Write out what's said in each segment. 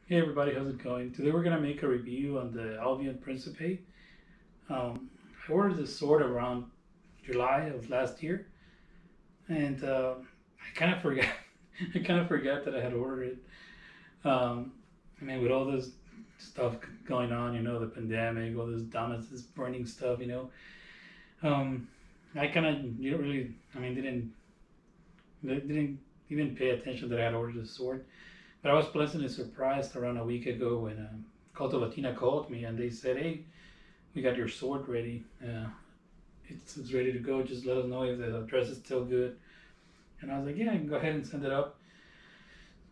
Hey everybody, how's it going? Today we're gonna make a review on the Albion Principe. I ordered this sword around July of last year, and I kind of forgot. I kind of forgot that I had ordered it. I mean, with all this stuff going on, the pandemic, all this dumbness, burning stuff, um, I kind of didn't really. I mean, didn't even pay attention that I had ordered this sword. But I was pleasantly surprised around a week ago when Coto Latina called me and they said, "Hey, we got your sword ready. It's ready to go. Just let us know if the address is still good." And I was like, "Yeah, I can go ahead and send it up."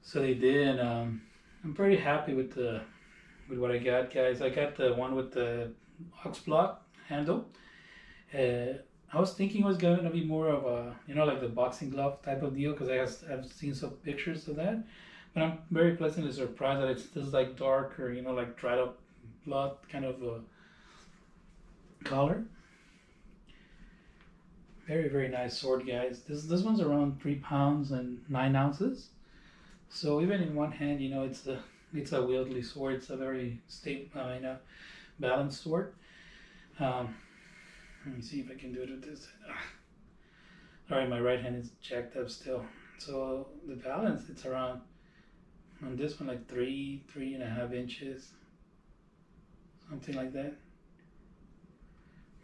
So they did, and I'm pretty happy with what I got, guys. I got the one with the ox block handle. I was thinking it was going to be more of a, like the boxing glove type of deal because I've seen some pictures of that. But I'm very pleasantly surprised that it's this like darker, like dried up blood kind of a color. Very very nice sword, guys. This one's around 3 pounds and 9 ounces. So even in one hand, it's a wieldly sword. It's a very stable, balanced sword. Um, Let me see if I can do it with this. All right, my right hand is jacked up still. So the balance, it's around on this one like 3.5 inches, something like that.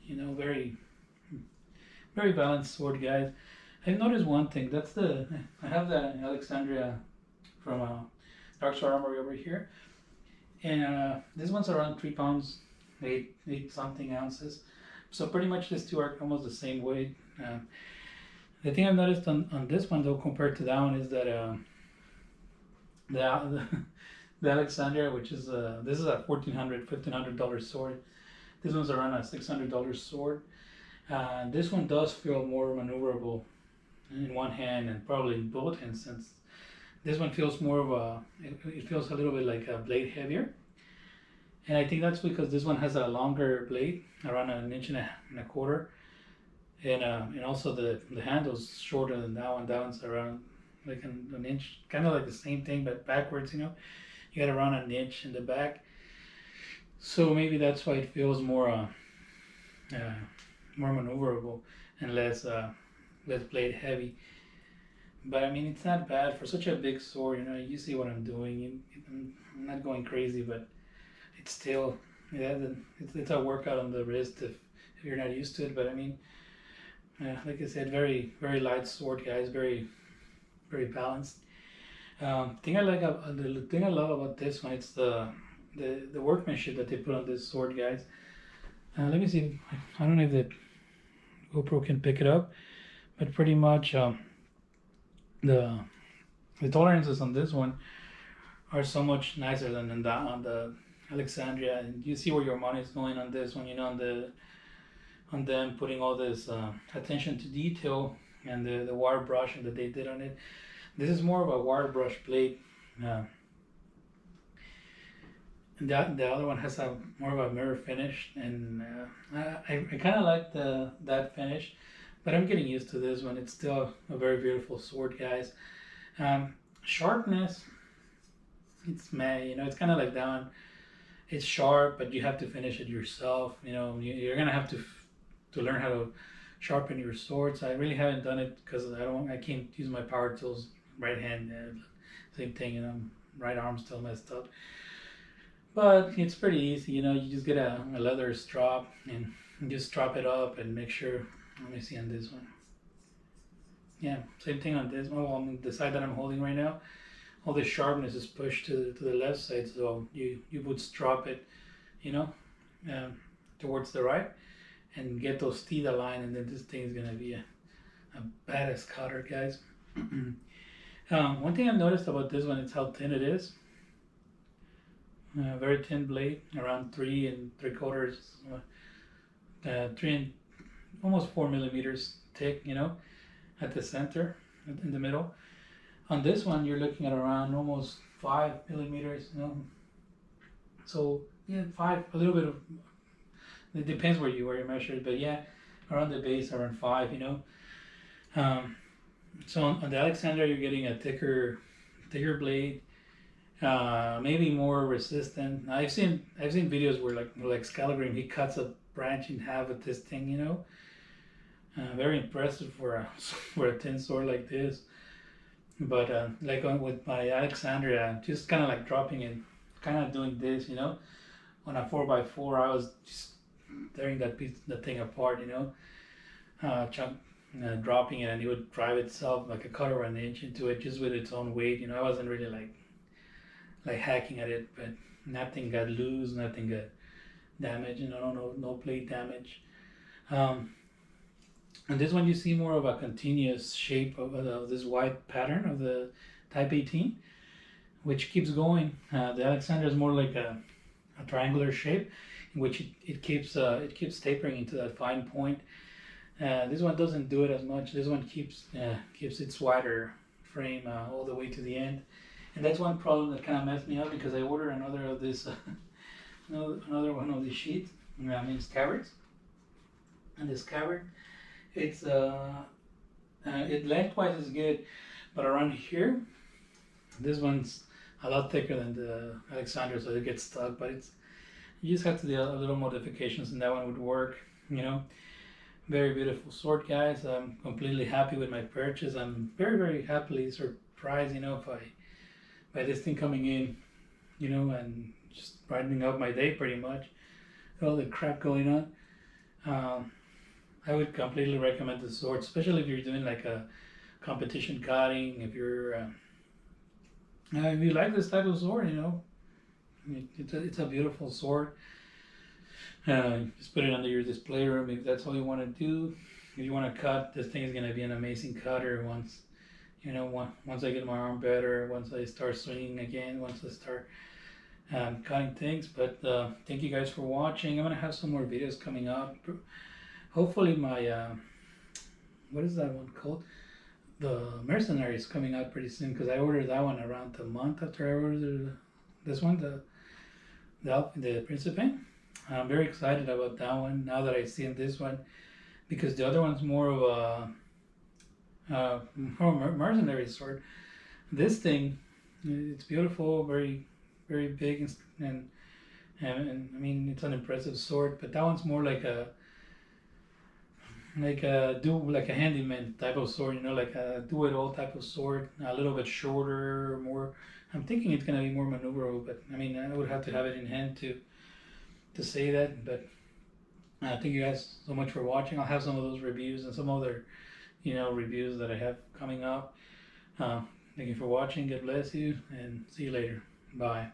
Very very balanced sword, guys. I've noticed one thing. I have the Alexandria from Dark Star Armory over here, and this one's around 3 pounds, eight something ounces. So pretty much these two are almost the same weight. The thing I've noticed on this one though, compared to that one, is that the the Alexandria, which is this is a $1,500 sword. This one's around a $600 sword. This one does feel more maneuverable in one hand and probably in both hands, since this one feels more of it feels a little bit like a blade heavier. And I think that's because this one has a longer blade, around an inch and a quarter, and also the handle's shorter than that one. That one's around like an inch, kind of like the same thing but backwards. You got around an inch in the back, so maybe that's why it feels uh, more maneuverable and less blade heavy. But I mean, it's not bad for such a big sword. You see what I'm doing. I'm not going crazy, but it's still, yeah, it's a workout on the wrist if you're not used to it. But I mean, like I said, very very light sword, guys. Very very balanced. The thing I love about this one, it's the workmanship that they put on this sword, guys. Let me see. I don't know if the GoPro can pick it up, but pretty much the the tolerances on this one are so much nicer than that on the Alexandria. And you see where your money is going on this one. On them putting all this attention to detail and the wire brushing that they did on it. This is more of a wire brush blade. Uh, and the other one has a more of a mirror finish, and I kind of like that finish, but I'm getting used to this one. It's still a very beautiful sword, guys. Sharpness, it's meh. It's kind of like that one. It's sharp, but you have to finish it yourself. You're gonna have to learn how to sharpen your swords. I really haven't done it because I can't use my power tools right hand. Same thing, right arm still messed up. But it's pretty easy. You just get a leather strap and just strap it up and make sure. Let me see on this one. Yeah, same thing on this one. Well, on the side that I'm holding right now, all the sharpness is pushed to the left side, so you would strap it, you know, um, towards the right, and get those teeth aligned, and then this thing is gonna be a badass cutter, guys. One thing I've noticed about this one is how thin it is. Very thin blade, around 3 3/4, 3 and almost 4 millimeters thick. At the center, in the middle. On this one, you're looking at around almost 5 millimeters. So yeah, five. A little bit of. It depends where you measure it, but yeah, around the base, around 5. Um, so on the Alexander, you're getting a thicker blade. maybe more resistant. I've seen videos where like Scalagrim, he cuts a branch in half with this thing, you know. Very impressive for a for a tin sword like this. But with my Alexandria, just kind of like dropping it, kind of doing this, you know. On a 4x4, I was just tearing that thing apart, you know, dropping it, and it would drive itself like a quarter of an inch into it just with its own weight. You know, I wasn't really like hacking at it, but nothing got loose, nothing got damaged. You know, no plate damage. Um, and this one you see more of a continuous shape of this white pattern of the Type 18, which keeps going. The Alexander is more like a triangular shape, in which it keeps tapering into that fine point. This one doesn't do it as much. This one keeps its wider frame all the way to the end, and that's one problem that kind of messed me up because I ordered another of this another one of these sheets. I mean scabbards, and the scabbard it lengthwise is good, but around here, this one's a lot thicker than the Alexander, so it gets stuck. But you just have to do a little modifications, and that one would work. You know, very beautiful sword, guys. I'm completely happy with my purchase. I'm very happily surprised, you know, by this thing coming in, you know, and just brightening up my day pretty much. All the crap going on. I would completely recommend the sword, especially if you're doing like a competition cutting. If you like this type of sword, you know, it's a beautiful sword. Just put it under your display room if that's all you want to do. If you want to cut, this thing is going to be an amazing cutter once, you know, once I get my arm better, once I start swinging again, once I start cutting things. But thank you guys for watching. I'm going to have some more videos coming up. Hopefully my, what is that one called? The Mercenary is coming out pretty soon because I ordered that one around a month after I ordered this one, the Principe. I'm very excited about that one now that I've seen this one, because the other one's more of a mercenary sword. This thing, it's beautiful, very big, and I mean it's an impressive sword. But that one's more like a handyman type of sword, you know, like a do-it-all type of sword, a little bit shorter, more. I'm thinking it's gonna be more maneuverable, but I mean I would have to have it in hand to say that. But thank you guys so much for watching. I'll have some of those reviews and some other, you know, reviews that I have coming up. Thank you for watching. God bless you, and see you later. Bye.